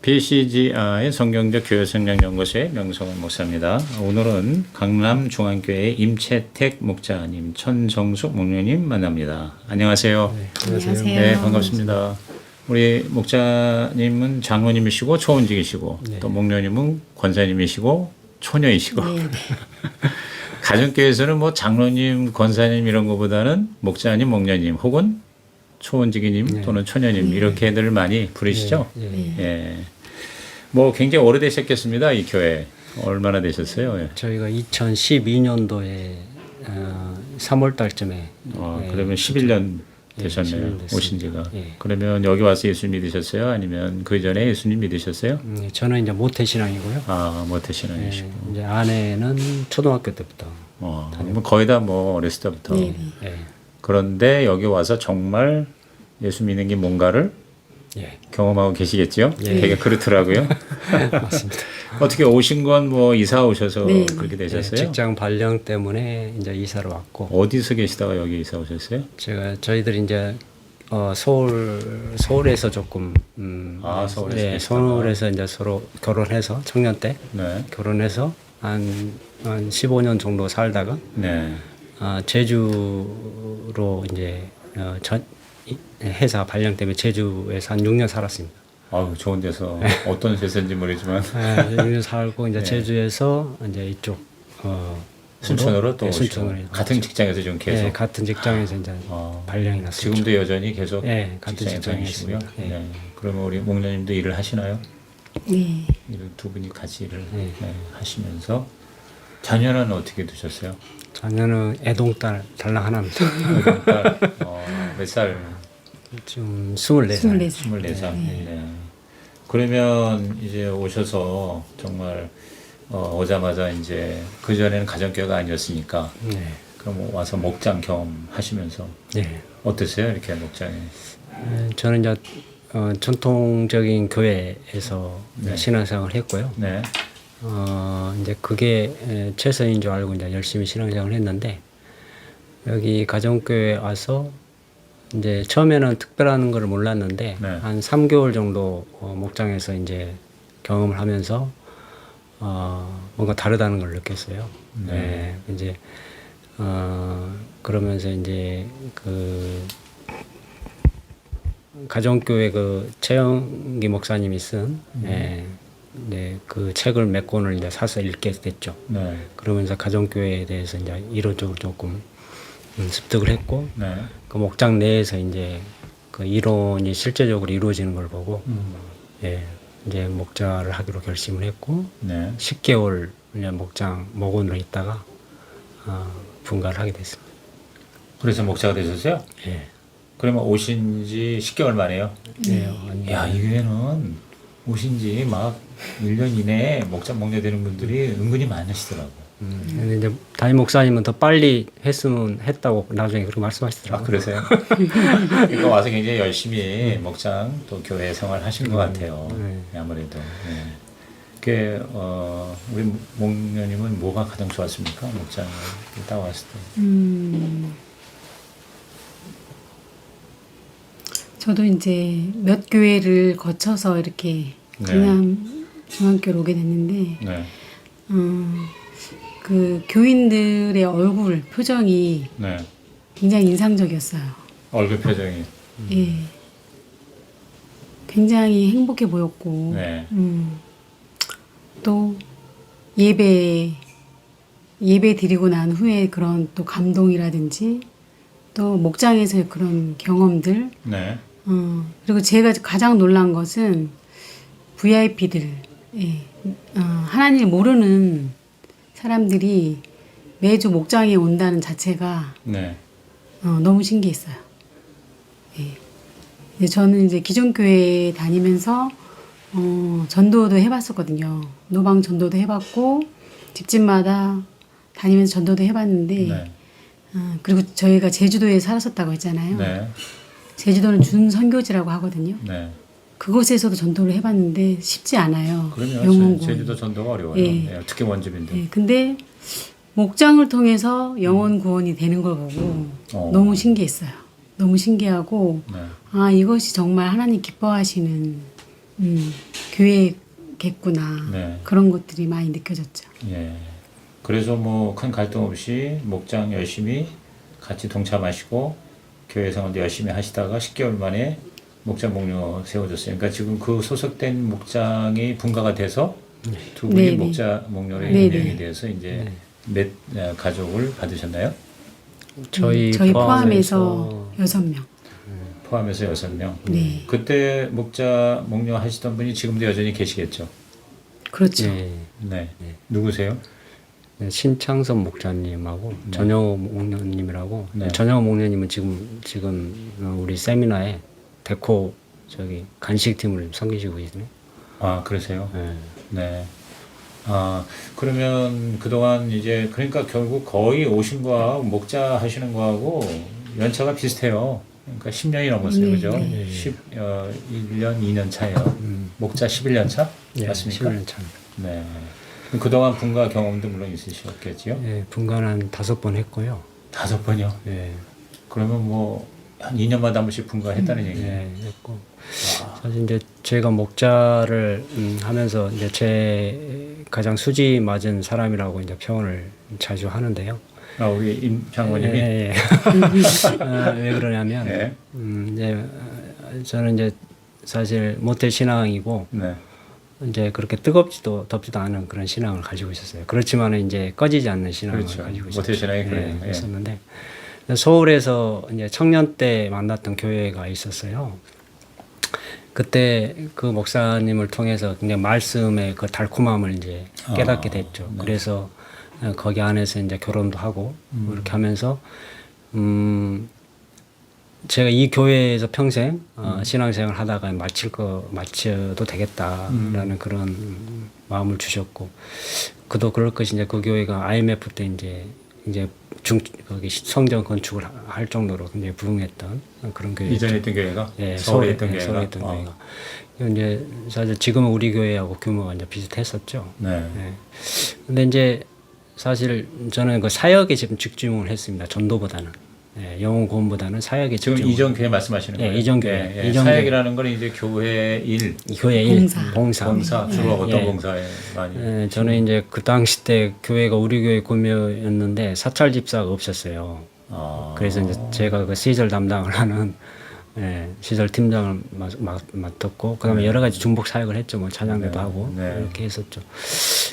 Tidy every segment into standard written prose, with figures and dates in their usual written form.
BCGI 성경적 교회성장연구소의 명성원 목사입니다. 오늘은 강남중앙교회 임채택 목자님, 천정숙 목녀님 만납니다. 안녕하세요. 네, 안녕하세요. 네, 반갑습니다. 우리 목자님은 장로님이시고 초원직이시고 네. 또 목녀님은 권사님이시고 초녀이시고 네. 가정교회에서는 뭐 장로님, 권사님 이런 것보다는 목자님, 목녀님 혹은 초원직이님 네. 또는 초녀님 이렇게들 많이 부르시죠? 네. 네. 예. 뭐 굉장히 오래되셨겠습니다. 이 교회 얼마나 되셨어요? 예. 저희가 2012년도에 3월 달쯤에 그러면 11년 예, 되셨네요. 11년 됐습니다. 오신 지가. 예. 그러면 여기 와서 예수 믿으셨어요? 아니면 그 전에 예수님 믿으셨어요? 저는 이제 모태신앙이고요. 아, 모태신앙이시고. 이제 아내는 초등학교 때부터. 그러면 거의 다 뭐 어렸을 때부터. 네. 예. 그런데 여기 와서 정말 예수 믿는 게 뭔가를 예. 경험하고 계시겠죠? 예. 되게 그렇더라고요. 맞습니다. 어떻게 오신 건 뭐 이사 오셔서 네. 그렇게 예, 되셨어요? 직장 발령 때문에 이제 이사를 왔고 어디서 계시다가 여기 이사 오셨어요? 저희들이 이제 서울에서 조금 서울에서 네, 계시다가. 서울에서 이제 서로 결혼해서 청년 때 네. 결혼해서 한 15년 정도 살다가 네. 제주로 이제 회사 발령 때문에 제주에서 한 6년 살았습니다. 아유, 좋은 데서 어떤 회사인지 모르지만 6년 살고 이제 네. 제주에서 이제 이쪽 순천으로 또 네, 오시고 순천으로 같은 왔죠. 직장에서 좀 계속 네, 같은 직장에서 이제 발령이 났습니다. 지금도 여전히 계속 네, 같은 직장에 직장에 다니시고요. 있습니다. 네. 네. 그러면 우리 목녀님도 일을 하시나요? 네. 일을 두 분이 같이 일을 네. 하시면서 자녀는 어떻게 두셨어요? 자녀는 애동딸 달랑 하나입니다. 몇 살? 지금 24살. 24살. 24살. 네. 그러면 이제 오셔서 정말 오자마자 이제 그 전에는 가정교회가 아니었으니까 네. 그럼 와서 목장 경험하시면서 네. 어떠세요? 이렇게 목장에. 저는 이제 전통적인 교회에서 네. 신앙생활을 했고요. 네. 이제 그게 최선인 줄 알고 이제 열심히 신앙생활을 했는데 여기 가정교회 와서 이제 처음에는 특별한 걸 몰랐는데 네. 한 3개월 정도 목장에서 이제 경험을 하면서 뭔가 다르다는 걸 느꼈어요. 네. 네. 이제 그러면서 이제 그 가정교회 그 최영기 목사님이 쓴 네, 그 책을 몇 권을 이제 사서 읽게 됐죠. 네. 그러면서 가정교회에 대해서 이제 이론적으로 조금 습득을 했고, 네. 그 목장 내에서 이제 그 이론이 실제적으로 이루어지는 걸 보고, 예, 이제 목자를 하기로 결심을 했고, 네. 10개월 이제 목원으로 있다가 분가를 하게 됐습니다. 그래서 목사가 되셨어요? 예. 그러면 오신 지 10개월 만에요? 네. 야, 이 교회는 오신 지 막 1년 이내에 목녀 되는 분들이 은근히 많으시더라고. 근데 이제 담임 목사님은 더 빨리 했으면 했다고 나중에 그렇게 말씀하시더라고요. 아, 그러세요? 그러니까 와서 굉장히 열심히 목장 또 교회 생활 하신 것 같아요. 네. 아무래도. 네. 그, 우리 목녀님은 뭐가 가장 좋았습니까? 목장을 딱 왔을 때. 저도 이제 몇 교회를 거쳐서 이렇게 강남 중앙교회로 오게 됐는데, 네. 그 교인들의 얼굴 표정이 네. 굉장히 인상적이었어요. 얼굴 표정이. 예. 굉장히 행복해 보였고, 네. 또 예배 드리고 난 후에 그런 또 감동이라든지 또 목장에서의 그런 경험들, 네. 그리고 제가 가장 놀란 것은 VIP들, 예, 하나님을 모르는 사람들이 매주 목장에 온다는 자체가 네. 너무 신기했어요. 예. 저는 이제 기존 교회 다니면서 전도도 해봤었거든요. 노방 전도도 해봤고 집집마다 다니면서 전도도 해봤는데 네. 그리고 저희가 제주도에 살았었다고 했잖아요. 네. 제주도는 준선교지라고 하거든요. 네. 그곳에서도 전도를 해봤는데 쉽지 않아요. 그러면 영혼 제주도 전도가 어려워요. 예. 네, 특히 원주민들. 예, 근데 목장을 통해서 영혼 구원이 되는 걸 보고 너무 신기했어요. 너무 신기하고 네. 아 이것이 정말 하나님 기뻐하시는 교회겠구나. 네. 그런 것들이 많이 느껴졌죠. 예. 그래서 뭐 큰 갈등 없이 목장 열심히 같이 동참하시고 교회 생활도 열심히 하시다가 10개월 만에 목장 목료 세워졌어요. 그러니까 지금 그 소속된 목장이 분가가 돼서 두 분이 네네. 목자 목료로 네네. 임명이 돼서 이제 몇 가족을 받으셨나요? 저희, 저희 포함해서 6명. 포함해서 6명. 네. 그때 목자 목료 하시던 분이 지금도 여전히 계시겠죠? 그렇죠. 예, 네. 누구세요? 네, 신창섭 목사님하고 전영호 목사님이라고. 네. 전영호 목사님은 지금 우리 세미나에 데코 저기 간식팀을 섬기시고 계시네. 아, 그러세요? 예. 네. 아, 그러면 그동안 이제 그러니까 결국 거의 오신 거하고 목자 하시는 거하고 연차가 비슷해요. 그러니까 10년이 넘었어요. 네, 그죠? 네. 1년, 2년 차예요. 목자 11년 차? 예, 맞습니까? 11년 차. 네. 그동안 분가 경험도 물론 있으셨겠지요? 예, 분간은 한 5번 했고요. 5번이요? 예, 그러면 뭐 한 2년마다 한 번씩 분가했다는 얘기예요. 예, 했고. 사실 이제 제가 목자를 하면서 이제 제 가장 수지 맞은 사람이라고 이제 표현을 자주 하는데요. 아, 우리 임 장모님이? 예, 예. 왜 그러냐면, 네. 이제 저는 이제 사실 모태 신앙이고, 네. 이제 그렇게 뜨겁지도 덥지도 않은 그런 신앙을 가지고 있었어요. 그렇지만 이제 꺼지지 않는 신앙을 그렇죠. 가지고 있었죠. 모태 신앙이 그래요. 예. 있었는데 서울에서 이제 청년 때 만났던 교회가 있었어요. 그때 그 목사님을 통해서 그냥 말씀의 그 달콤함을 이제 깨닫게 됐죠. 네. 그래서 거기 안에서 이제 결혼도 하고 이렇게 하면서 제가 이 교회에서 평생 신앙생활 하다가 마쳐도 되겠다라는 그런 마음을 주셨고, 그도 그럴 것이 이제 그 교회가 IMF 때 이제 거기 성전 건축을 할 정도로 굉장히 부흥했던 그런 교회. 이전에 있던 교회가? 예, 서울에 있던 교회가? 서울에 있던 교회가. 이제 사실 지금은 우리 교회하고 규모가 이제 비슷했었죠. 네. 예. 근데 이제 사실 저는 그 사역에 지금 집중을 했습니다. 전도보다는. 예, 영혼 구원보다는 사역에 지금 집중. 이전 교회 말씀하시는 예, 거예요? 이전 교회. 예, 예. 이전 사역이라는 건 이제 교회 일, 교회 봉사. 봉사 주로 어떤 예. 봉사에 많이? 예, 저는 이제 그 당시 때 교회가 우리 교회 구매였는데 사찰 집사가 없었어요. 아, 그래서 이제 제가 그 시설 담당을 하는 시설 팀장을 맡았고, 그다음에 여러 가지 중복 사역을 했죠. 뭐 찬양대도 네, 하고 네. 이렇게 했었죠.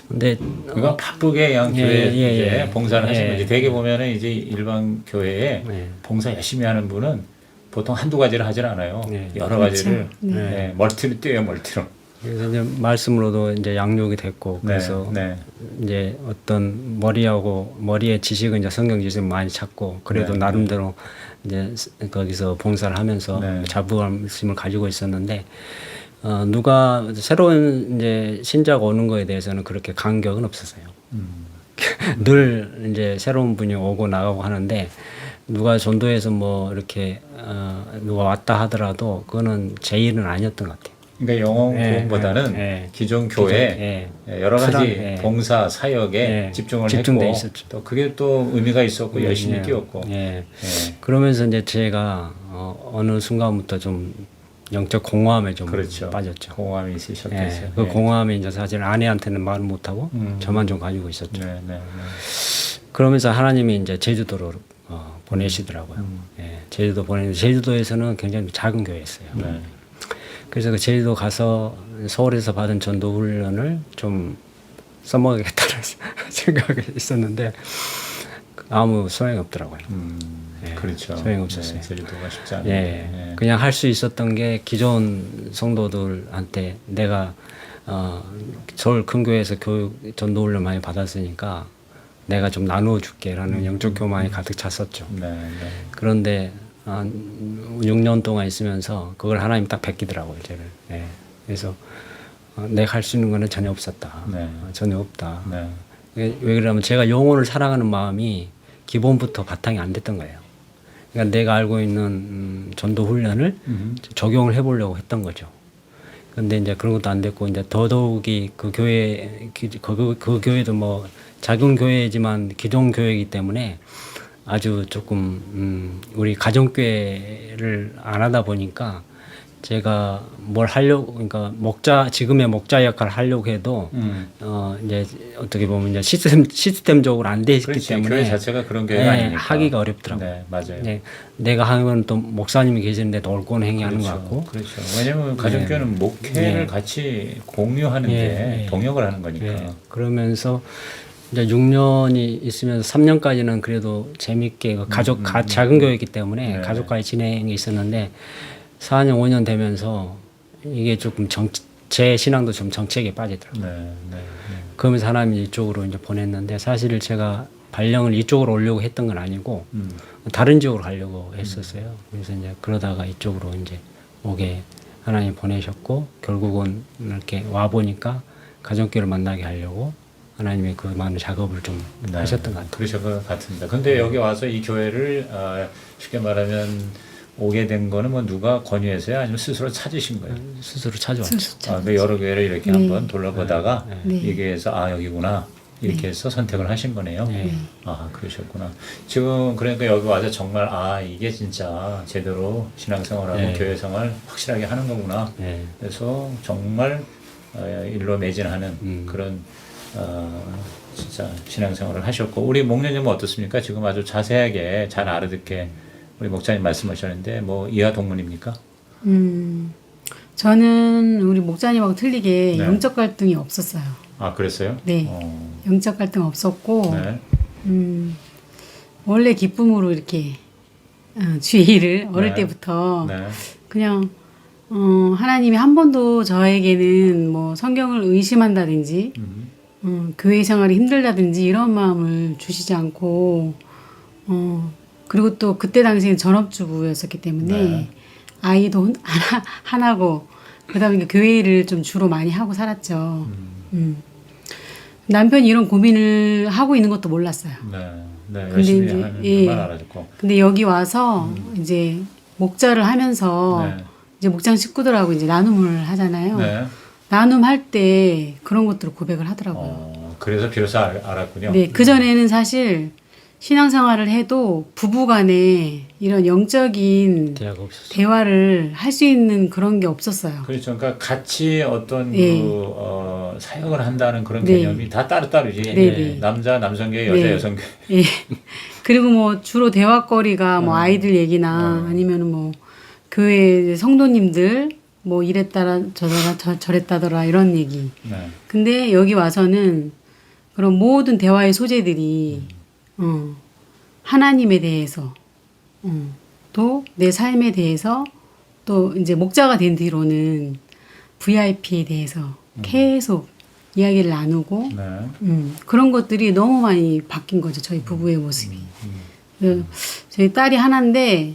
근데 그거 바쁘게 그냥 예, 교회 예, 이제 예. 봉사를 하시는 예. 거지. 대개 보면은 이제 일반 교회에 예. 봉사 열심히 하는 분은 보통 한두 가지를 하질 않아요. 예. 여러 그렇죠. 가지를 네. 예, 멀티로 뛰어요, 멀티로. 그래서 이제 말씀으로도 이제 양육이 됐고, 그래서 네. 이제 어떤 머리의 지식은 이제 성경 지식을 많이 찾고, 그래도 네, 나름대로 이제 거기서 봉사를 하면서 네. 자부심을 가지고 있었는데, 누가 새로운 이제 신자가 오는 거에 대해서는 그렇게 간격은 없었어요. 늘 이제 새로운 분이 오고 나가고 하는데, 누가 전도해서 뭐 이렇게 누가 왔다 하더라도 그거는 제 일은 아니었던 것 같아요. 그러니까 영혼 예, 구원보다는 예. 기존 교회 여러 가지 예. 봉사 사역에 예. 집중을 집중돼 했고 있었죠. 또 그게 또 의미가 있었고 열심히 뛰었고. 예. 예. 그러면서 이제 제가 어느 순간부터 좀 영적 공허함에 좀 그렇죠. 빠졌죠. 공허함이 있으셨겠어요. 예. 그 예. 공허함이 이제 사실 아내한테는 말을 못하고 저만 좀 가지고 있었죠. 네, 네, 네. 그러면서 하나님이 이제 제주도로 보내시더라고요. 예. 제주도 보내는데, 제주도에서는 굉장히 작은 교회였어요. 네. 그래서 그 제주도 가서 서울에서 받은 전도 훈련을 좀 써먹겠다는 생각이 있었는데 아무 소용이 없더라고요. 예, 그렇죠. 소용이 없었어요. 네, 제주도가 쉽지 않아요. 예, 예. 그냥 할 수 있었던 게 기존 성도들한테 내가 서울 큰 교회에서 교육 전도 훈련 많이 받았으니까 내가 좀 나누어 줄게라는 영적 교만이 가득 찼었죠. 네, 네. 그런데 한 6년 동안 있으면서 그걸 하나님 딱 베끼더라고요, 저를. 예. 그래서 내가 할 수 있는 거는 전혀 없었다. 네. 전혀 없다. 네. 왜 그러냐면 제가 영혼을 사랑하는 마음이 기본부터 바탕이 안 됐던 거예요. 그러니까 내가 알고 있는 전도 훈련을 적용을 해보려고 했던 거죠. 근데 이제 그런 것도 안 됐고, 이제 더더욱이 그 교회, 그 교회도 뭐 작은 교회지만 기존 교회이기 때문에 아주 조금 우리 가정교회를 안 하다 보니까 제가 뭘 하려고 그러니까 지금의 목자 역할을 하려고 해도 이제 어떻게 보면 이제 시스템적으로 안 돼 있기 그렇지. 때문에 교회 자체가 그런 교회가 네, 아니니까. 하기가 어렵더라고요. 네, 맞아요. 네, 내가 하면 또 목사님이 계시는데 놀고 행위하는 것 같고. 그렇죠. 왜냐하면 가정교회는 목회를 네. 같이 공유하는 네, 게 네. 동역을 하는 거니까. 네, 그러면서 이제 6년이 있으면서 3년까지는 그래도 재밌게 그 작은 교회이기 때문에 네. 가족과의 진행이 있었는데 4년 5년 되면서 이게 조금 제 신앙도 좀 정책에 빠지더라고요. 네, 네, 네. 그러면서 하나님이 이쪽으로 이제 보냈는데 사실 제가 발령을 이쪽으로 오려고 했던 건 아니고 다른 지역으로 가려고 했었어요. 그래서 이제 그러다가 이쪽으로 이제 오게 하나님 보내셨고 결국은 이렇게 와 보니까 가정교회를 만나게 하려고 하나님이 그 많은 작업을 좀 네, 하셨던 것 같아요. 그러실 것 같습니다. 근데 여기 와서 이 교회를 쉽게 말하면 오게 된 거는 뭐 누가 권유해서요? 아니면 스스로 찾으신 거예요? 스스로 찾아왔죠. 그 여러 교회를 이렇게 네. 한번 돌아보다가 네. 여기에서 여기구나 이렇게 해서 선택을 하신 거네요. 네. 그러셨구나. 지금 그러니까 여기 와서 정말 이게 진짜 제대로 신앙생활하고 네. 교회생활 확실하게 하는 거구나. 네. 그래서 정말 일로 매진하는 그런 진짜 신앙생활을 하셨고 우리 목련님은 어떻습니까? 지금 아주 자세하게 잘 알아듣게 우리 목사님 말씀하셨는데 뭐 이하 동문입니까? 저는 우리 목자님하고 틀리게 네. 영적 갈등이 없었어요. 그랬어요? 네. 영적 갈등 없었고 네. 원래 기쁨으로 이렇게 주의를 어릴 네. 때부터 네. 그냥 하나님이 한 번도 저에게는 뭐 성경을 의심한다든지 교회 생활이 힘들다든지 이런 마음을 주시지 않고 그리고 또 그때 당시에는 전업주부였었기 때문에 네. 아이도 하나고 그다음에 교회를 좀 주로 많이 하고 살았죠. 남편이 이런 고민을 하고 있는 것도 몰랐어요. 네. 네. 근데 열심히 이제, 하는 예. 것만 알아듣고. 근데 여기 와서 이제 목자를 하면서 네. 이제 목장 식구들하고 이제 나눔을 하잖아요. 네. 나눔할 때 그런 것들을 고백을 하더라고요. 그래서 비로소 알았군요. 네, 그전에는 사실 신앙생활을 해도 부부간에 이런 영적인 대화가 없었어요. 대화를 할 수 있는 그런 게 없었어요. 그렇죠. 그러니까 같이 어떤 네. 사역을 한다는 그런 네. 개념이 다 따로따로지. 네, 네. 남자 남성교회, 여자 네. 여성교회. 예. 그리고 뭐 주로 대화거리가 뭐 아이들 얘기나 아니면 뭐 교회 성도님들 뭐 이랬다라 저랬다더라 이런 얘기. 네. 근데 여기 와서는 그런 모든 대화의 소재들이 하나님에 대해서 또 내 삶에 대해서 또 이제 목자가 된 뒤로는 VIP에 대해서 계속 이야기를 나누고 네. 그런 것들이 너무 많이 바뀐 거죠. 저희 부부의 모습이. 저희 딸이 하나인데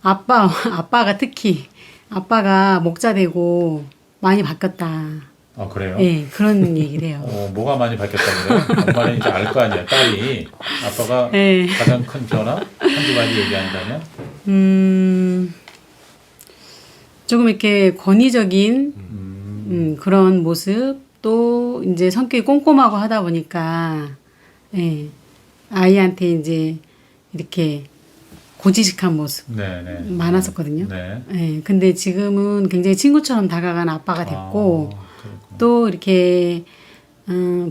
아빠가 특히 아빠가 목자 되고 많이 바뀌었다. 그래요? 예, 그런 얘기를 해요. 뭐가 많이 바뀌었다고 그래요? 엄마는 이제 알 거 아니야. 딸이 아빠가 네. 가장 큰 변화 한두 가지 얘기한다면 조금 이렇게 권위적인 그런 모습 또 이제 성격이 꼼꼼하고 하다 보니까 예, 아이한테 이제 이렇게 고지식한 모습 네, 네. 많았었거든요. 네. 예, 근데 지금은 굉장히 친구처럼 다가가는 아빠가 됐고 그렇구나. 또 이렇게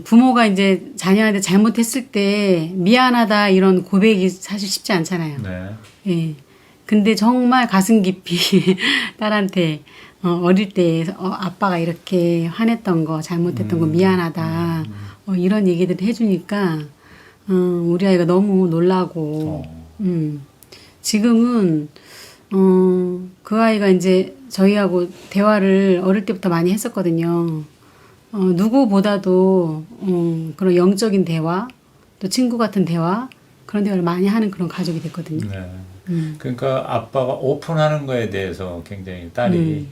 부모가 이제 자녀한테 잘못했을 때 미안하다 이런 고백이 사실 쉽지 않잖아요. 네. 예. 근데 정말 가슴 깊이 딸한테 어릴 때 아빠가 이렇게 화냈던 거 잘못했던 거 미안하다 이런 얘기들을 해주니까 우리 아이가 너무 놀라고 지금은 그 아이가 이제 저희하고 대화를 어릴 때부터 많이 했었거든요. 누구보다도 그런 영적인 대화 또 친구 같은 대화 그런 대화를 많이 하는 그런 가족이 됐거든요. 네. 그러니까 아빠가 오픈하는 거에 대해서 굉장히 딸이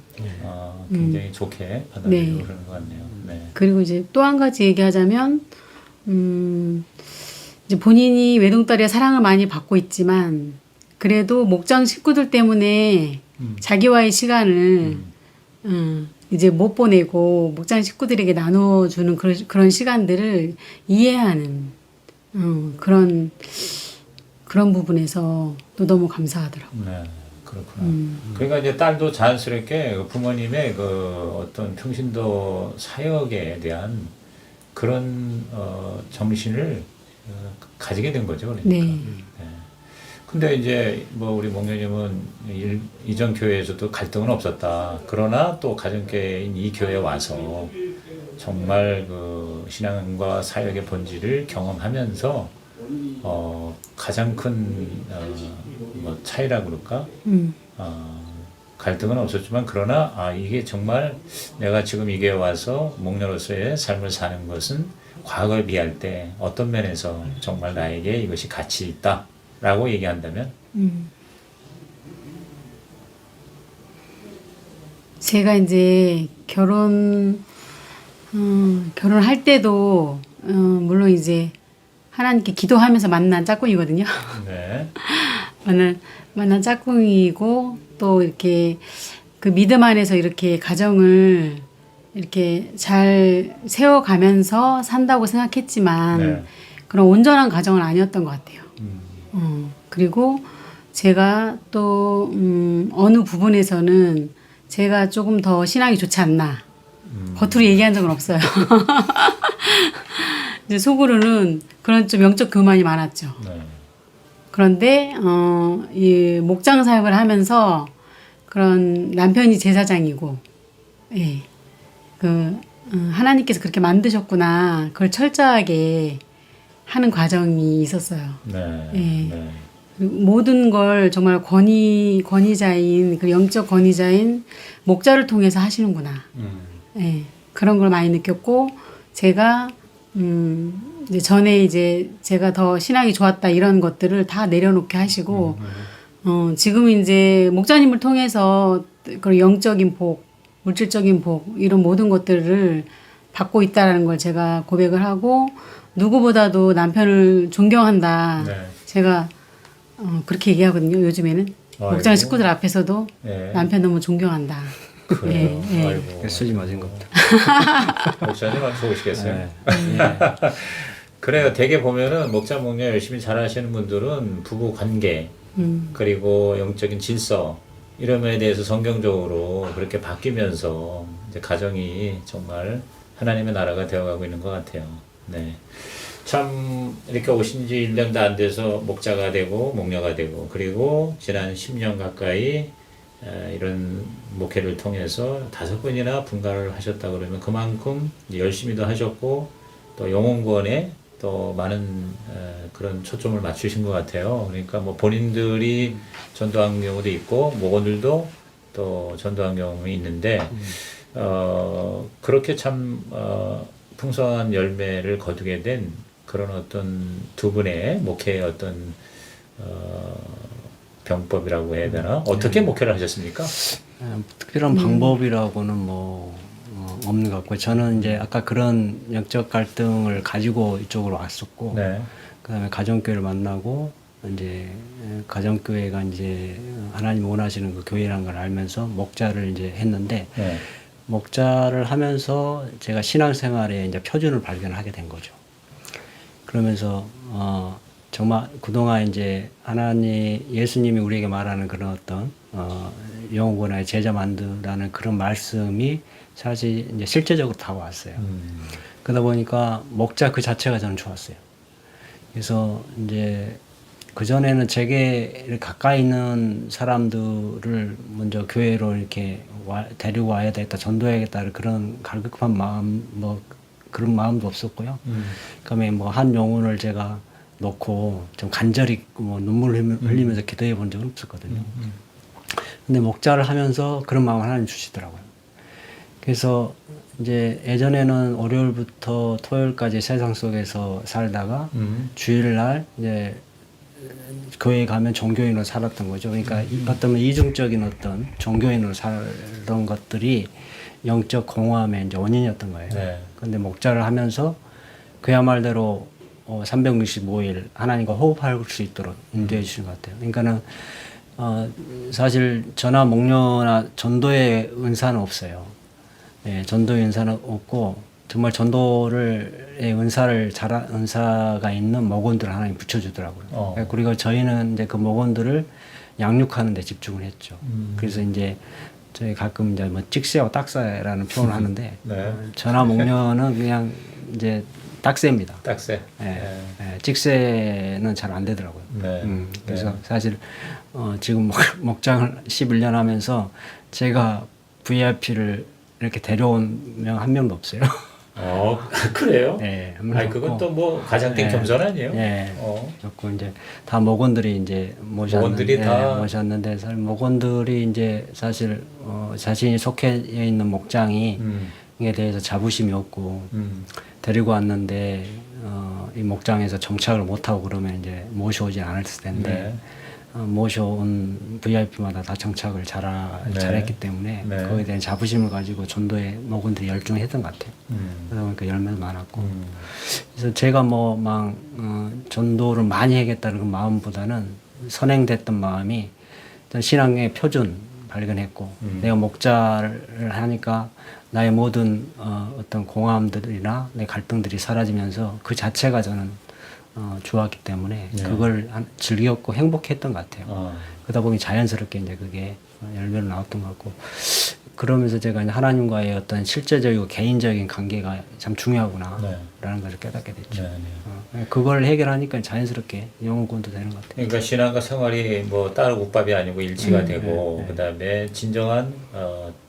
굉장히 좋게 받아들이고 네. 그러는 것 같네요. 네. 그리고 이제 또 한 가지 얘기하자면 이제 본인이 외동딸의 사랑을 많이 받고 있지만 그래도 목장 식구들 때문에 자기와의 시간을 이제 못 보내고 목장 식구들에게 나눠주는 그런 시간들을 이해하는 그런 부분에서 또 너무 감사하더라고요. 네. 그렇구나. 그러니까 이제 딸도 자연스럽게 그 부모님의 그 어떤 평신도 사역에 대한 그런 정신을 가지게 된 거죠. 그러니까. 네. 네. 근데 이제 뭐 우리 목녀님은 이전 교회에서도 갈등은 없었다. 그러나 또 가정교회인 이 교회에 와서 정말 그 신앙과 사역의 본질을 경험하면서 가장 큰 뭐 차이라 그럴까? 갈등은 없었지만 그러나 이게 정말 내가 지금 이게 와서 목녀로서의 삶을 사는 것은 과거에 비할 때 어떤 면에서 정말 나에게 이것이 가치 있다라고 얘기한다면 제가 이제 결혼할 때도 물론 이제 하나님께 기도하면서 만난 짝꿍이거든요. 네. 만난 짝꿍이고 또 이렇게 그 믿음 안에서 이렇게 가정을 이렇게 잘 세워가면서 산다고 생각했지만 네. 그런 온전한 가정은 아니었던 것 같아요. 그리고 제가 또 어느 부분에서는 제가 조금 더 신앙이 좋지 않나. 겉으로 얘기한 적은 없어요. 이제 속으로는 그런 좀 영적 교만이 많았죠. 네. 그런데 이 목장 사역을 하면서 그런 남편이 제사장이고, 예, 하나님께서 그렇게 만드셨구나. 그걸 철저하게 하는 과정이 있었어요. 네. 예. 네. 모든 걸 정말 권위자인 그 영적 권위자인 목자를 통해서 하시는구나. 예, 그런 걸 많이 느꼈고 제가 이제 전에 이제 제가 더 신앙이 좋았다 이런 것들을 다 내려놓게 하시고 지금 이제 목자님을 통해서 그런 영적인 복, 물질적인 복 이런 모든 것들을 받고 있다라는 걸 제가 고백을 하고 누구보다도 남편을 존경한다. 네. 제가 그렇게 얘기하거든요. 요즘에는 아이고. 목장 식구들 앞에서도 네. 남편 너무 존경한다. 그래요. 예, 예. 아이고. 쓰지 마신 겁니다. 목사님 안 좋으시겠어요? 네. 그래요. 대개 보면은 목자 목녀 열심히 잘하시는 분들은 부부 관계 그리고 영적인 질서 이런 면에 대해서 성경적으로 그렇게 바뀌면서 이제 가정이 정말 하나님의 나라가 되어가고 있는 것 같아요. 네. 참 이렇게 오신 지 1년도 안 돼서 목자가 되고 목녀가 되고 그리고 지난 10년 가까이 이런 목회를 통해서 5번이나 분가를 하셨다 그러면 그만큼 열심히도 하셨고 또 영혼구원에 또 많은 그런 초점을 맞추신 것 같아요. 그러니까 뭐 본인들이 전도한 경우도 있고 목원들도 또 전도한 경험이 있는데 그렇게 참 풍성한 열매를 거두게 된 그런 어떤 두 분의 목회의 어떤 병법이라고 해야 되나? 어떻게 목회를 하셨습니까? 특별한 방법이라고는 뭐 없는 것 같고 저는 이제 아까 그런 영적 갈등을 가지고 이쪽으로 왔었고 네. 그다음에 가정교회를 만나고 이제 가정교회가 이제 하나님 원하시는 그 교회라는 걸 알면서 목자를 이제 했는데 네. 목자를 하면서 제가 신앙생활에 이제 표준을 발견하게 된 거죠. 그러면서 정말 그동안 이제 예수님이 우리에게 말하는 그런 어떤 영혼의 제자 만드라는 그런 말씀이 사실 이제 실제적으로 다가왔어요. 그러다 보니까 목자 그 자체가 저는 좋았어요. 그래서 이제 그전에는 제게 가까이 있는 사람들을 먼저 교회로 이렇게 데리고 와야 되겠다, 전도해야겠다, 그런 갈급한 마음, 뭐 그런 마음도 없었고요. 그다음에 뭐 한 영혼을 제가 놓고 좀 간절히 뭐 눈물 흘리면서 기도해 본 적은 없었거든요. 근데 목자를 하면서 그런 마음을 하나님 주시더라고요. 그래서 이제 예전에는 월요일부터 토요일까지 세상 속에서 살다가 주일날 이제 교회에 가면 종교인으로 살았던 거죠. 그러니까 어떤 이중적인 어떤 종교인으로 살던 것들이 영적 공허함의 이제 원인이었던 거예요. 네. 근데 목자를 하면서 그야말로 365일 하나님과 호흡할 수 있도록 인도해 주신 것 같아요. 그러니까는 사실 저나 목녀나 전도의 은사는 없어요. 예, 전도의 은사는 없고 정말 전도의 은사가 있는 목원들을 하나님 붙여주더라고요. 그리고 저희는 이제 그 목원들을 양육하는 데 집중을 했죠. 그래서 이제 저희 가끔 이제 뭐 찍새와 딱새라는 표현을 하는데 네. 전화 목련은 그냥 이제 딱새입니다. 딱새. 예, 네. 예, 찍새는 잘 안 되더라고요. 네. 그래서 네. 사실 지금 목장을 11년 하면서 제가 VIP를 이렇게 데려온 명 한 명도 없어요. 그래요? 네, 한 명도 아니 그건 없고. 또 뭐 가장된 네. 겸손 아니에요? 예. 어. 그렇고 이제 다 목원들이 이제 목원들이 다- 모셨는데 사실 목원들이 이제 사실 자신이 속해 있는 목장이 에 대해서 자부심이 없고 데리고 왔는데 이 목장에서 정착을 못하고 그러면 이제 모셔오지 않을 텐데 네. 모셔온 VIP마다 다 정착을 네. 잘했기 때문에 네. 거기에 대한 자부심을 가지고 전도에 목원들이 열중했던 것 같아요. 그러다 보니까 열매도 많았고 그래서 제가 뭐 막 전도를 많이 해야겠다는 그 마음보다는 선행됐던 마음이 일단 신앙의 표준 발견했고 내가 목자를 하니까 나의 모든 어떤 공허함들이나 내 갈등들이 사라지면서 그 자체가 저는 좋았기 때문에 네. 그걸 즐겼고 행복했던 것 같아요. 아. 그러다 보니 자연스럽게 이제 그게 열매로 나왔던 것 같고 그러면서 제가 이제 하나님과의 어떤 실제적이고 개인적인 관계가 참 중요하구나라는 것을 깨닫게 됐죠. 네, 네. 그걸 해결하니까 자연스럽게 영혼권도 되는 것 같아요. 그러니까 신앙과 생활이 뭐 따로국밥이 아니고 일치가 되고 네. 그다음에 진정한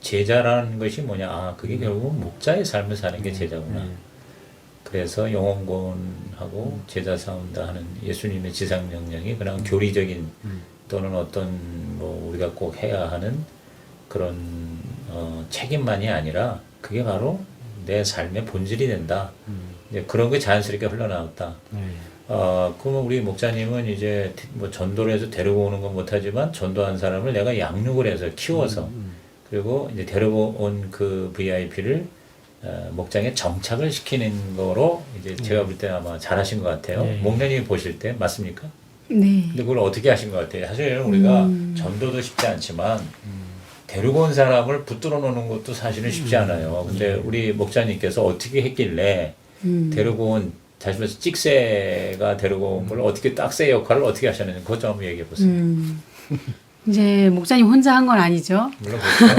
제자라는 것이 뭐냐? 아 그게 결국 목자의 삶을 사는 게 제자구나. 그래서 영혼권하고 제자 싸운다 하는 예수님의 지상 명령이 그냥 교리적인 또는 어떤 뭐 우리가 꼭 해야 하는 그런 책임만이 아니라 그게 바로 내 삶의 본질이 된다. 이제 그런 게 자연스럽게 흘러나왔다. 네. 그러면 우리 목사님은 이제 뭐 전도를 해서 데리고 오는 건 못하지만 전도한 사람을 내가 양육을 해서 키워서 그리고 이제 데리고 온 그 VIP를 목장에 정착을 시키는 거로 이제 제가 볼 때 아마 잘하신 것 같아요. 네. 목련님이 보실 때 맞습니까? 네. 근데 그걸 어떻게 하신 것 같아요? 사실 우리가 전도도 쉽지 않지만 데리고 온 사람을 붙들어 놓는 것도 사실은 쉽지 않아요. 근데 우리 목자님께서 어떻게 했길래 데리고 온 다시 말해서 찍새가 데리고 온 걸 어떻게 딱새 역할을 어떻게 하셨는지 그것 좀 한번 얘기해 보세요. 이제 목사님 혼자 한 건 아니죠. 물론 그렇죠.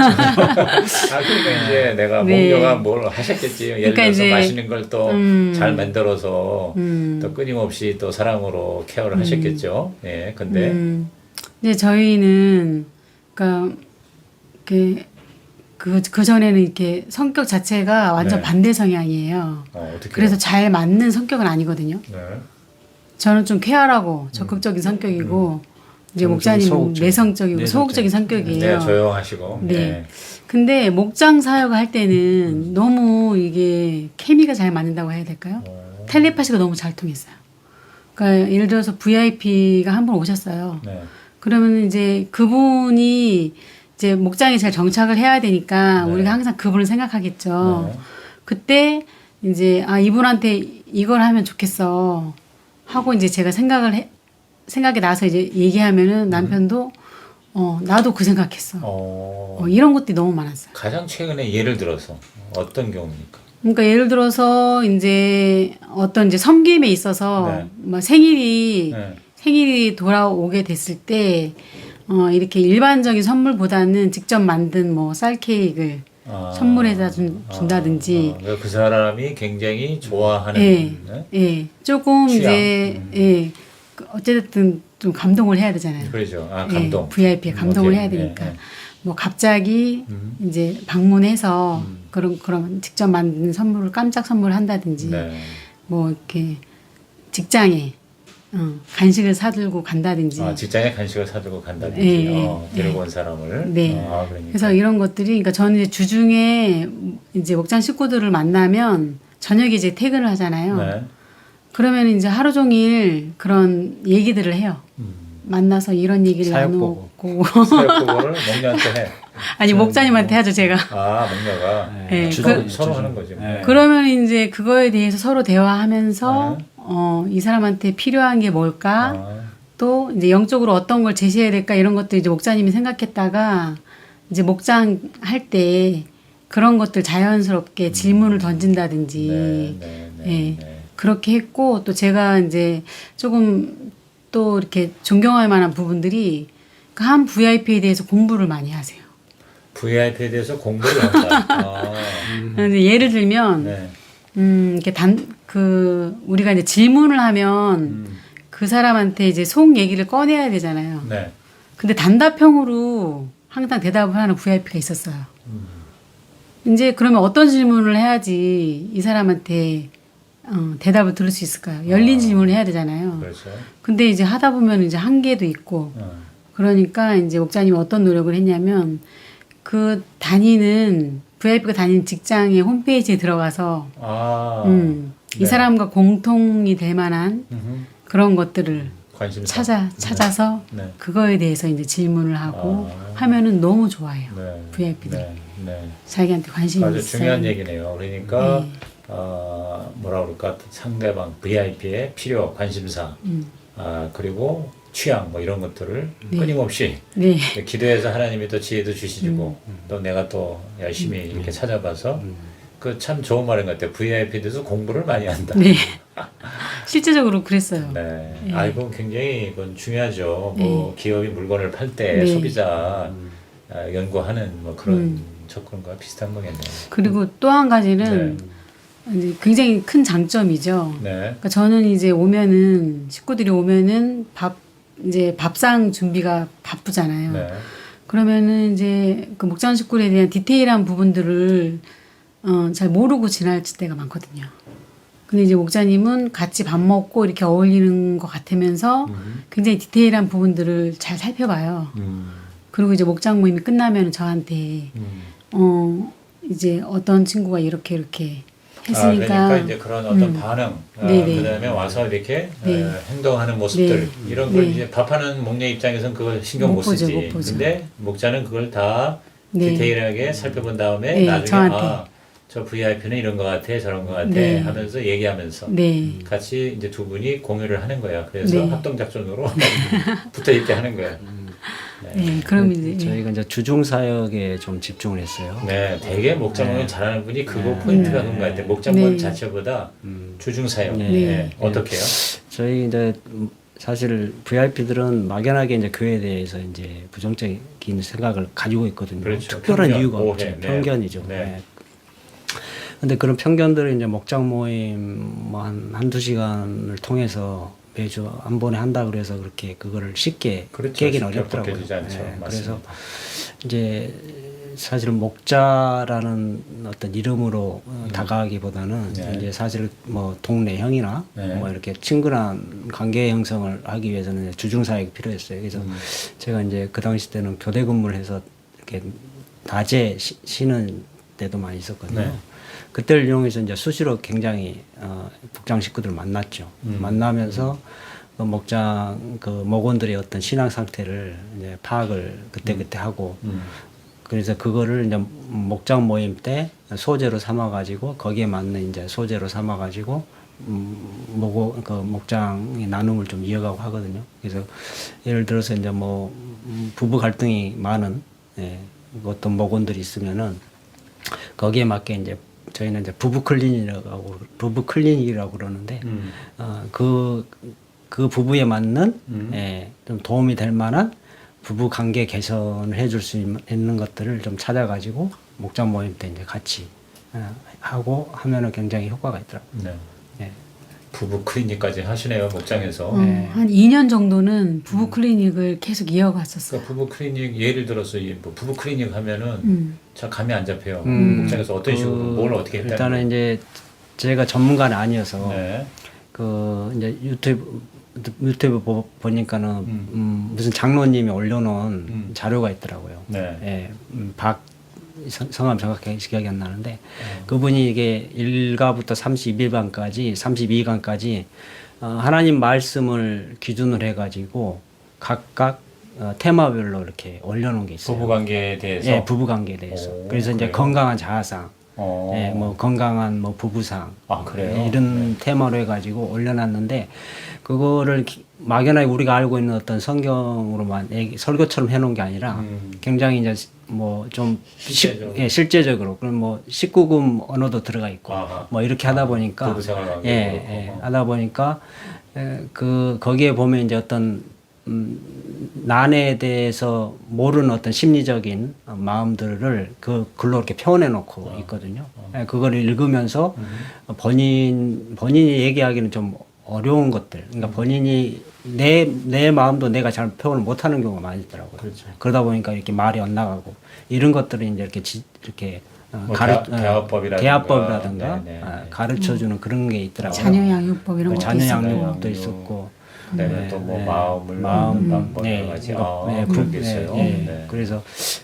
그러니까 이제 내가 네. 목녀가 뭘 하셨겠지. 예를 그러니까 들어서 이제, 맛있는 걸 또 잘 만들어서 또 끊임없이 또 사랑으로 케어를 하셨겠죠. 예, 근데 이제 저희는 그러니까 그 전에는 이렇게 성격 자체가 완전 네. 반대 성향이에요. 어떻게? 그래서 잘 맞는 성격은 아니거든요. 네. 저는 좀 쾌활하고 적극적인 성격이고 이제 저는 좀 목사님은 소극적인, 내성적이고 소극적인 성격이에요. 네, 조용하시고. 네. 근데 목장 사역을 할 때는 너무 이게 케미가 잘 맞는다고 해야 될까요? 텔레파시가 너무 잘 통했어요. 그러니까 예를 들어서 VIP가 한 분 오셨어요. 네. 그러면 이제 그분이 이제 목장에 잘 정착을 해야 되니까 네. 우리가 항상 그분을 생각하겠죠. 네. 그때 이제 이분한테 이걸 하면 좋겠어 하고 이제 제가 생각이 나서 이제 얘기하면은 남편도 나도 그 생각했어. 이런 것들이 너무 많았어요. 가장 최근에 예를 들어서 어떤 경우입니까? 그러니까 예를 들어서 이제 어떤 이제 섬김에 있어서 네. 뭐 생일이 네. 돌아오게 됐을 때 이렇게 일반적인 선물보다는 직접 만든 뭐 쌀 케이크를 선물해서 준다든지 그 사람이 굉장히 좋아하는 예, 네? 예, 조금 취향. 이제 예, 어쨌든 좀 감동을 해야 되잖아요. 그러죠. 감동. 예, VIP에 감동을 오케이. 해야 되니까. 예, 예. 뭐 갑자기 이제 방문해서 그럼 직접 만든 선물을 깜짝 선물을 한다든지 네. 뭐 이렇게 직장에 간식을 사들고 간다든지. 직장에 간식을 사들고 간다든지 예, 데리고 온 사람을. 네. 그러니까. 그래서 이런 것들이 그러니까 저는 이제 주중에 이제 목장 식구들을 만나면 저녁에 이제 퇴근을 하잖아요. 네. 그러면 이제 하루 종일 그런 얘기들을 해요. 만나서 이런 얘기를 사역보고. 나누고 사역보고를 목녀한테 해. 아니 목자님한테 하죠 제가. 목녀가 네, 서로 하는 거죠. 네. 그러면 이제 그거에 대해서 서로 대화하면서 이 사람한테 필요한 게 뭘까? 또 이제 영적으로 어떤 걸 제시해야 될까 이런 것들 이제 목자님이 생각했다가 이제 목장 할 때 그런 것들 자연스럽게 질문을 던진다든지 예, 그렇게 했고 또 제가 이제 조금 또 이렇게 존경할 만한 부분들이 그 한 VIP에 대해서 공부를 많이 하세요. VIP에 대해서 공부를 한다. 아, 근데 예를 들면 네. 이렇게 우리가 이제 질문을 하면 그 사람한테 이제 속 얘기를 꺼내야 되잖아요. 네. 근데 단답형으로 항상 대답을 하는 VIP가 있었어요. 이제 그러면 어떤 질문을 해야지 이 사람한테 대답을 들을 수 있을까요? 열린 질문을 해야 되잖아요. 그렇죠. 근데 이제 하다 보면 이제 한계도 있고 그러니까 이제 목사님이 어떤 노력을 했냐면 그 VIP가 다니는 직장의 홈페이지에 들어가서 아, 이 네. 사람과 공통이 될 만한 그런 것들을 관심사. 찾아서 네. 그거에 대해서 이제 질문을 하고 아. 하면은 너무 좋아해요. 네. VIP들. 네. 네. 자기한테 관심이 아주 있어요. 중요한 얘기네요. 그러니까 네. 뭐라 그럴까 상대방 VIP의 필요, 관심사, 그리고 취향 뭐 이런 것들을 끊임없이 네. 기도해서 하나님이 또 지혜도 주시고 또 내가 또 열심히 이렇게 찾아봐서 그 참 좋은 말인 것 같아요. VIP들도 공부를 많이 한다. 네. 실제적으로 그랬어요. 네. 네. 아이고 굉장히 그건 중요하죠. 뭐 기업이 물건을 팔 때 네. 소비자 연구하는 뭐 그런 접근과 비슷한 거겠네요. 그리고 또 한 가지는 이제 굉장히 큰 장점이죠. 네. 그러니까 저는 이제 식구들이 오면은 이제 밥상 준비가 바쁘잖아요. 네. 그러면은 이제 그 목장 식구에 대한 디테일한 부분들을 잘 모르고 지날 때가 많거든요. 근데 이제 목자님은 같이 밥 먹고 이렇게 어울리는 것 같으면서 굉장히 디테일한 부분들을 잘 살펴봐요. 그리고 이제 목장 모임이 끝나면 저한테 이제 어떤 친구가 이렇게 했으니까 그러니까 이제 그런 어떤 반응, 네네. 그다음에 와서 이렇게 네. 행동하는 모습들 네. 이런 걸 네. 이제 밥하는 목녀 입장에서는 그걸 신경 못 보죠, 쓰지. 못 보죠. 근데 목자는 그걸 다 네. 디테일하게 살펴본 다음에 네, 나중에 저한테. 저 VIP는 이런 것 같아, 저런 것 같아 네. 하면서 얘기하면서 네. 같이 이제 두 분이 공유를 하는 거야. 그래서 네. 합동작전으로 붙어 있게 하는 거야. 네, 그럼 이제 저희가 이제 주중 사역에 좀 집중을 했어요. 네, 되게 목장모는 잘하는 분이 그거 포인트가 그런 것 같아요. 목장모는 네. 자체보다 주중 사역. 네. 네. 어떻게요? 저희 이제 사실 VIP들은 막연하게 이제 교회에 대해서 이제 부정적인 생각을 가지고 있거든요. 그렇죠. 특별한 편견, 이유가 오해, 없죠. 네. 편견이죠. 네. 네. 근데 그런 편견들을 이제 목장 모임 뭐 한두 시간을 통해서 매주 한 번에 한다 그래서 그렇게 그거를 쉽게 그렇죠. 깨기는 쉽게 어렵더라고요. 벗겨지지 않죠. 맞습니다. 그래서 이제 사실은 목자라는 어떤 이름으로 다가가기보다는 네. 이제 사실 뭐 동네 형이나 네. 뭐 이렇게 친근한 관계 형성을 하기 위해서는 이제 주중 사역이 필요했어요. 그래서 제가 이제 그 당시 때는 교대 근무를 해서 이렇게 낮에 쉬는 때도 많이 있었거든요. 네. 그때를 이용해서 이제 수시로 굉장히 복장 식구들을 만났죠. 만나면서 그 목장 그 목원들의 어떤 신앙 상태를 이제 파악을 그때 하고 그래서 그거를 이제 목장 모임 때 소재로 삼아 가지고 거기에 맞는 이제 소재로 삼아 가지고 그 목장의 나눔을 좀 이어가고 하거든요. 그래서 예를 들어서 이제 뭐 부부 갈등이 많은 어떤 목원들이 있으면은 거기에 맞게 이제 저희는 이제 부부 클리닉이라고 그러는데 그 부부에 맞는 좀 도움이 될 만한 부부 관계 개선을 해줄 수 있는 것들을 좀 찾아가지고 목장 모임 때 이제 같이 하고 하면은 굉장히 효과가 있더라고요. 네. 예. 부부 클리닉까지 하시네요, 목장에서. 한 2년 정도는 부부 클리닉을 계속 이어갔었어요. 그러니까 부부 클리닉 예를 들어서 뭐 부부 클리닉 하면은 잘 감이 안 잡혀요. 목장에서 어떤 식으로 뭘 어떻게 했다는 일단은 거예요? 이제 제가 전문가는 아니어서 네. 그 이제 유튜브 보니까는 무슨 장로님이 올려놓은 자료가 있더라고요. 네. 예, 성함 정확하게 기억이 안 나는데 그분이 이게 1가부터 32강까지 하나님 말씀을 기준으로 해가지고 각각 테마별로 이렇게 올려놓은 게 있어요. 부부 관계에 대해서. 예, 부부 관계에 대해서. 오, 그래서 이제 그래요? 건강한 자아상, 예, 뭐 건강한 뭐 부부상, 아, 그래요? 이런 테마로 해가지고 올려놨는데 그거를 막연하게 우리가 알고 있는 어떤 성경으로만 설교처럼 해놓은 게 아니라 굉장히 이제 뭐 좀 실제적으로. 실제적으로 그럼 뭐 19금 언어도 들어가 있고 아하. 뭐 이렇게 하다 보니까 부부 생활 관계도 하다 보니까 그 거기에 보면 이제 어떤 난에 대해서 모르는 어떤 심리적인 마음들을 그 글로 이렇게 표현해 놓고 있거든요. 예, 그걸 읽으면서 본인이 얘기하기는 좀 어려운 것들. 그러니까 본인이 내 마음도 내가 잘 표현을 못 하는 경우가 많이 있더라고요. 그렇죠. 그러다 보니까 이렇게 말이 안 나가고 이런 것들을 이제 이렇게 뭐 대화법이라든가. 네, 네, 네. 가르쳐 주는 그런 게 있더라고요. 자녀 양육법 이런 것도 자녀 있었고. 양육법도 있었고. 그다음에 또 뭐 네. 마음 방법 여러 가지 그런 게 있어요. 네. 그래서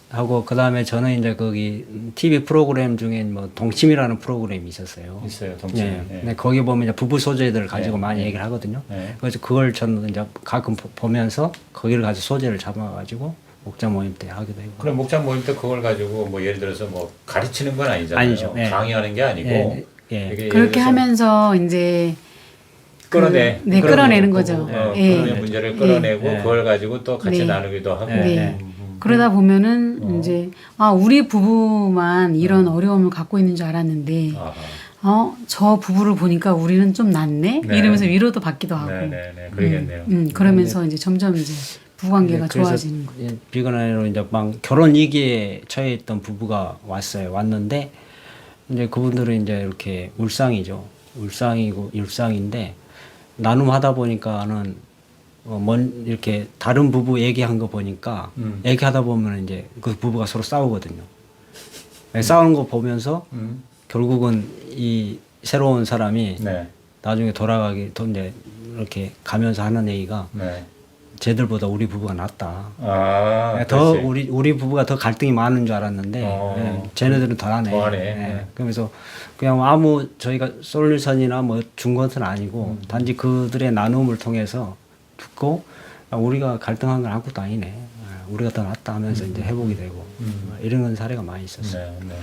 하고 그다음에 저는 이제 거기 TV 프로그램 중에 뭐 동침이라는 프로그램이 있었어요. 있어요, 동침. 네. 네. 근데 거기 보면 이제 부부 소재들을 가지고 네. 많이 네. 얘기를 하거든요. 네. 그래서 그걸 저는 이제 가끔 보면서 거기를 가지고 소재를 잡아가지고 목자 모임 때 하기도 하고. 그럼 목장 모임 때 그걸 가지고 뭐 예를 들어서 뭐 가르치는 건 아니잖아요. 아니죠. 네. 강의하는 게 아니고 예, 예. 이게 예를 그렇게 들어서 하면서 이제 끌어내는 거죠. 예. 그런 문제를 끌어내고 예. 그걸 가지고 또 같이 네. 나누기도 하고. 네. 그러다 보면은 이제 우리 부부만 이런 어려움을 갖고 있는 줄 알았는데 아하. 저 부부를 보니까 우리는 좀 낫네 네. 이러면서 위로도 받기도 하고. 네네네, 그러겠네요. 그러면서 이제 점점 이제 부부 관계가 네, 그래서 좋아지는 거. 비건하로 이제 막 결혼 위기에 처해 있던 부부가 왔는데 이제 그분들은 이제 이렇게 일상인데 나눔하다 보니까는 이렇게 다른 부부 얘기한 거 보니까 얘기하다 보면 이제 그 부부가 서로 싸우거든요. 싸우는 거 보면서 결국은 이 새로운 사람이 네. 나중에 이제 이렇게 가면서 하는 얘기가 네. 쟤들보다 우리 부부가 낫다. 더 우리 부부가 더 갈등이 많은 줄 알았는데 쟤네들은 더 하네. 더하네. 그러면서 그냥 저희가 솔루션이나 뭐 준 것은 아니고 단지 그들의 나눔을 통해서 듣고 우리가 갈등한 건 아무것도 아니네. 우리가 더 낫다 하면서 이제 회복이 되고 이런 사례가 많이 있었어요. 네, 네.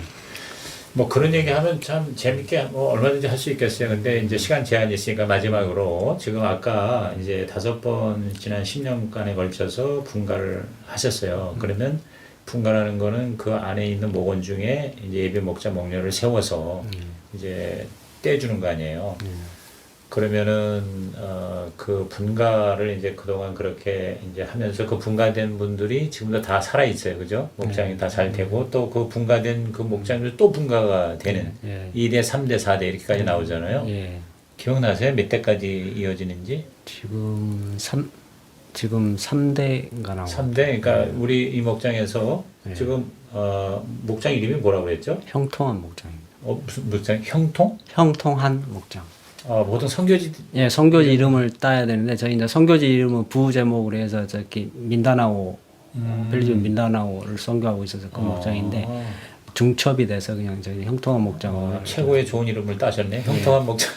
뭐 그런 얘기 하면 참 재밌게 뭐 얼마든지 할 수 있겠어요. 근데 이제 시간 제한이 있으니까 마지막으로 지금 아까 이제 5번 지난 10년간에 걸쳐서 분가를 하셨어요. 그러면 분가라는 거는 그 안에 있는 목원 중에 이제 예배 목자 목녀를 세워서 이제 떼주는 거 아니에요. 그러면은 그 분가를 이제 그동안 그렇게 이제 하면서 그 분가된 분들이 지금도 다 살아 있어요, 그죠? 목장이 다 잘 되고 또 그 분가된 그 목장들 또 분가가 되는 2대, 3대, 4대 이렇게까지 나오잖아요. 예. 기억나세요? 몇 대까지 이어지는지? 지금 3대인가 나오고 3대. 그러니까 우리 이 목장에서 지금 목장 이름이 뭐라고 그랬죠? 형통한 목장입니다. 무슨 목장? 형통? 형통한 목장. 보통 성교지. 예, 선교지 이름을 따야 되는데 저희 이제 선교지 이름은 부 제목으로 해서 저기 민다나오 벨기움 민다나오를 선교하고 있어서 그 목장인데 중첩이 돼서 그냥 저희 형통한 목장으로 최고의 좋은 이름을 따셨네. 형통한 목장.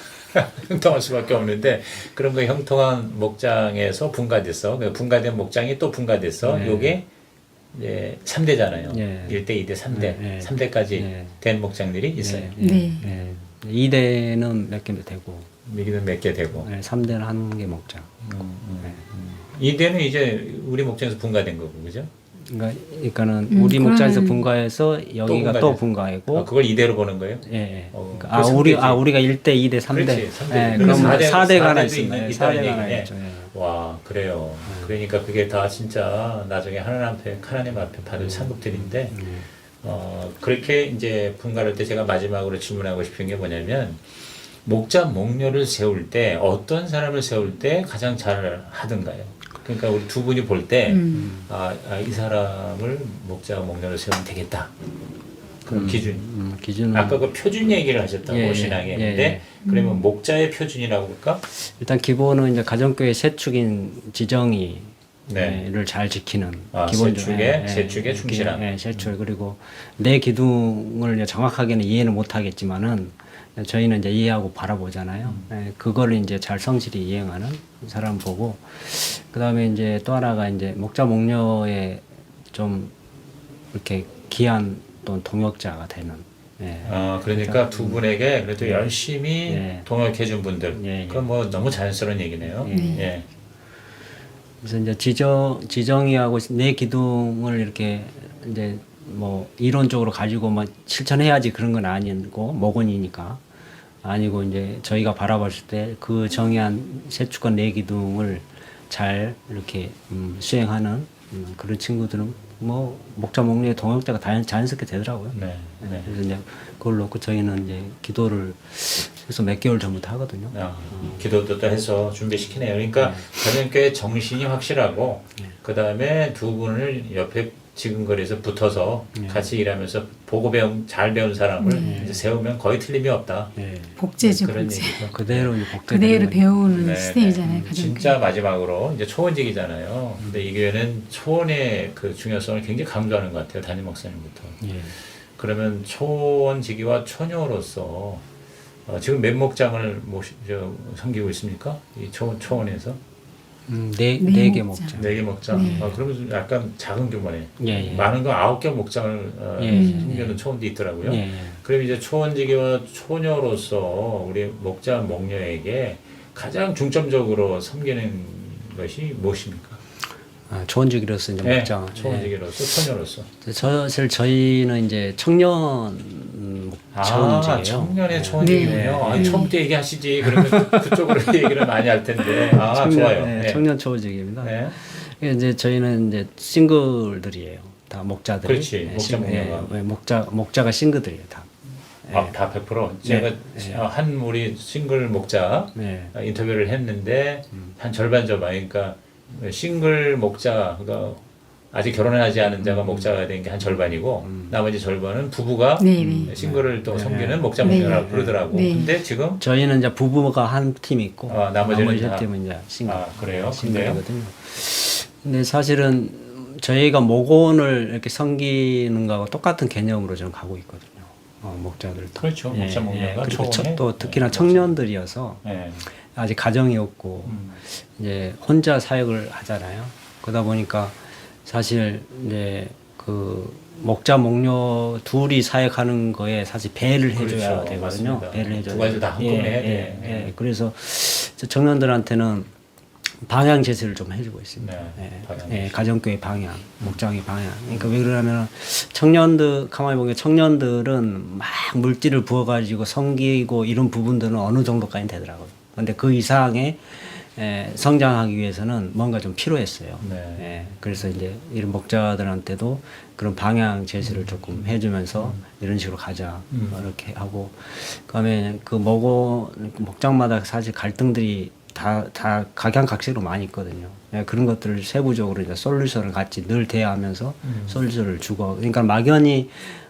형통할 수밖에 없는데 그럼 그 형통한 목장에서 분가됐어. 그 분가된 목장이 또 분가됐어. 요게 이제 3대잖아요. 1대, 2대, 3대. 3대까지 된 목장들이 있어요. 네. 2대는 몇 개 되고 미기는 몇 개 되고 3대는 한 개 목장. 2대는 이제 우리 목장에서 분가된 거고, 그죠? 그러니까는 우리 목장에서 분가해서 여기가 또 분가했고 그걸 2대로 보는 거예요? 예. 그래서 우리가 1대, 2대, 3대. 그렇지, 3대. 예, 그래서 그럼 4대가 하나 4대도 있습니다. 있다는 4대가 하나 얘기네. 있죠. 예. 와, 그래요. 그러니까 그게 다 진짜 나중에 하나님 앞에 받을 상급들인데, 그렇게 이제 분가할 때 제가 마지막으로 질문하고 싶은 게 뭐냐면, 목자 목녀를 세울 때 어떤 사람을 세울 때 가장 잘 하던가요? 그러니까 우리 두 분이 볼 때, 이 사람을 목자 목녀를 세우면 되겠다. 그 기준은 아까 그 표준 얘기를 하셨다고 신앙에 했는데 그러면 목자의 표준이라고 볼까? 일단 기본은 이제 가정교회 세축인 지정이 를 잘 지키는 기본적인 세축에 충실함. 세축 그리고 내 기둥을 정확하게는 이해는 못 하겠지만은 저희는 이제 이해하고 바라보잖아요. 그거를 이제 잘 성실히 이행하는 사람 보고 그다음에 이제 또 하나가 이제 목자 목녀의 좀 이렇게 귀한 또 동역자가 되는. 그러니까 두 분에게 그래도 열심히 동역해 준 분들. 그건 뭐 너무 자연스러운 얘기네요. 그래서 이제 지정이하고 내 기둥을 이렇게 이제 뭐 이론적으로 가지고 막 실천해야지 그런 건 아니고 목원이니까 아니고 이제 저희가 바라봤을 때 그 정의한 세축과 내 기둥을 잘 이렇게 수행하는 그런 친구들은 뭐 목자 목리의 동역자가 자연스럽게 되더라고요. 네. 네. 그래서 이제 그걸 놓고 저희는 이제 기도를 그래서 몇 개월 전부터 하거든요. 기도도 또 해서 준비시키네요. 그러니까 가정교회 정신이 확실하고 그 다음에 두 분을 옆에 지근거리에서 붙어서 같이 일하면서 보고 잘 배운 사람을 이제 세우면 거의 틀림이 없다. 복제죠, 그런 복제. 얘기죠. 그대로 이제 복제 그대로 배우는 네, 시스템이잖아요. 가정교회. 진짜 마지막으로 이제 초원직이잖아요. 근데 이 교회는 초원의 그 중요성을 굉장히 강조하는 것 같아요. 담임 목사님부터. 그러면 초원직이와 처녀로서 지금 몇 목장을 섬기고 있습니까? 이 초원에서? 네 개 목장. 4개 목장. 네. 그러면 좀 약간 작은 규모네. 예. 많은 건 9개 목장을 섬기는 초원도 있더라고요. 그럼 이제 초원직이와 초녀로서 우리 목자 목녀에게 가장 중점적으로 섬기는 것이 무엇입니까? 초원직이로서 이제 목장. 초원직이로서 처녀로서. 사실 저희는 이제 청년 초원직이에요. 청년의 초원직이군요. 처음부터 얘기하시지. 그러면 그쪽으로 얘기를 많이 할 텐데. 좋아요. 네, 청년 초원직입니다. 네. 이제 저희는 이제 싱글들이에요. 다 목자들이. 그렇지. 목자 목녀가. 목자가 싱글들이에요, 다. 다 100%. 제가 한 우리 싱글 목자 인터뷰를 했는데 한 절반 저반. 그러니까 싱글 목자가 아직 결혼하지 않은 자가 목자가 된 게 한 절반이고 나머지 절반은 부부가 싱글을 또 섬기는 목자 목녀라고 그러더라고. 근데 지금 저희는 이제 부부가 한 팀이 있고 나머지 팀은 이제 싱글. 그래요? 싱글이거든요. 근데 사실은 저희가 목원을 이렇게 섬기는 거하고 똑같은 개념으로 저는 가고 있거든요. 목자들도. 그렇죠. 목자 목녀가 그리고 초원에 또 특히나 청년들이어서 아직 가정이 없고 이제 혼자 사역을 하잖아요. 그러다 보니까 사실 이제 그 목자 목녀 둘이 사역하는 거에 사실 배를 해줘야 되거든요. 맞습니다. 배를 해줘야 두 가지 다 한꺼번에 해야 돼. 그래서 청년들한테는 방향 제시를 좀 해주고 있습니다. 가정교회 방향, 목장의 방향. 그러니까 왜 그러냐면 청년들 가만히 보면 청년들은 막 물질을 부어가지고 섬기고 이런 부분들은 어느 정도까지 되더라고요. 근데 그 이상의 성장하기 위해서는 뭔가 좀 필요했어요. 그래서 이제 이런 목자들한테도 그런 방향 제시를 조금 해주면서 이런 식으로 가자 이렇게 하고, 그다음에 그 목장마다 사실 갈등들이 다 각양각색으로 많이 있거든요. 그런 것들을 세부적으로 이제 솔루션을 같이 늘 대화하면서 솔루션을 주고, 그러니까 막연히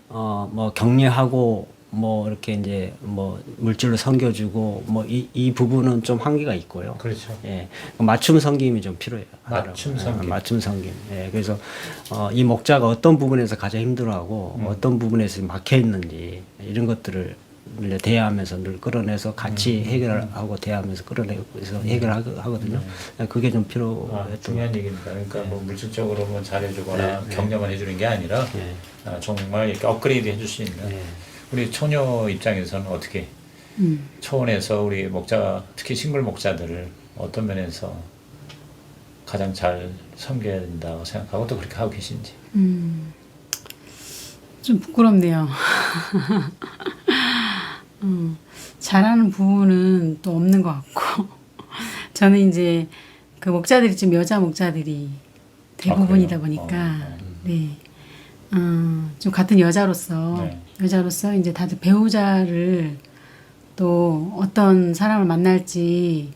뭐 격려하고 뭐 이렇게 이제 뭐 물질로 섬겨주고 뭐 이 부분은 좀 한계가 있고요. 그렇죠. 맞춤 섬김이 좀 필요해요. 맞춤 섬김. 맞춤 섬김. 그래서 이 목자가 어떤 부분에서 가장 힘들어하고 어떤 부분에서 막혀 있는지 이런 것들을 대화하면서 늘 끌어내서 같이 해결하고 대화하면서 끌어내서 해결하거든요. 그게 좀 필요했던 중요한 얘기입니다. 그러니까 뭐 물질적으로 뭐 잘해주거나 격려만 해주는 게 아니라 정말 이렇게 업그레이드 해줄 수 있는 우리 처녀 입장에서는 어떻게 초원에서 우리 목자, 특히 싱글 목자들을 어떤 면에서 가장 잘 섬겨야 된다고 생각하고 또 그렇게 하고 계신지. 좀 부끄럽네요. 잘하는 부분은 또 없는 것 같고 저는 이제 그 목자들이 좀 여자 목자들이 대부분이다 보니까 좀 같은 여자로서 이제 다들 배우자를 또 어떤 사람을 만날지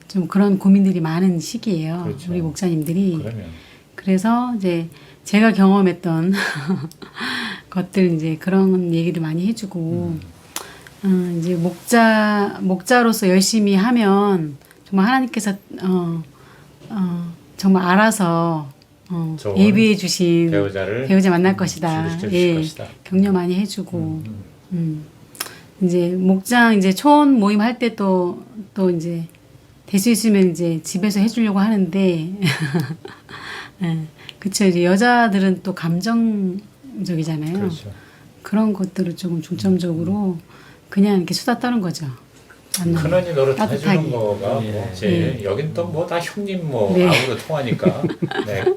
좀 그런 고민들이 많은 시기예요. 그렇죠. 우리 목사님들이. 그러면. 그래서 이제 제가 경험했던 것들 이제 그런 얘기를 많이 해주고 이제 목자로서 열심히 하면 정말 하나님께서 정말 알아서 예비해 주신 배우자 만날 것이다. 것이다. 격려 많이 해주고 이제 목장 이제 초원 모임 할 때 또 이제 될 수 있으면 이제 집에서 해주려고 하는데 그쵸. 이제 여자들은 또 감정적이잖아요. 그렇죠. 그런 것들을 조금 중점적으로 그냥 이렇게 수다 떠는 거죠. 큰언니 노릇 해주는 거가 뭐 여긴 또 뭐 다 형님 아무도 통하니까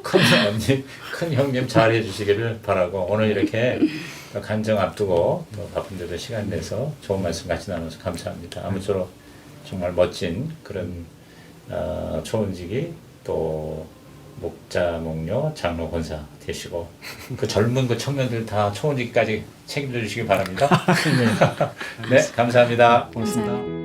큰 언니, 큰 형님 잘 해주시기를 바라고 오늘 이렇게 간정 앞두고 또 바쁜데도 시간 내서 좋은 말씀 같이 나눠서 감사합니다. 아무쪼록 정말 멋진 그런 초원직이 또 목자, 목녀, 장로, 권사 되시고 그 젊은 그 청년들 다 초혼직까지 책임져 주시기 바랍니다. 네, 감사합니다. 고맙습니다.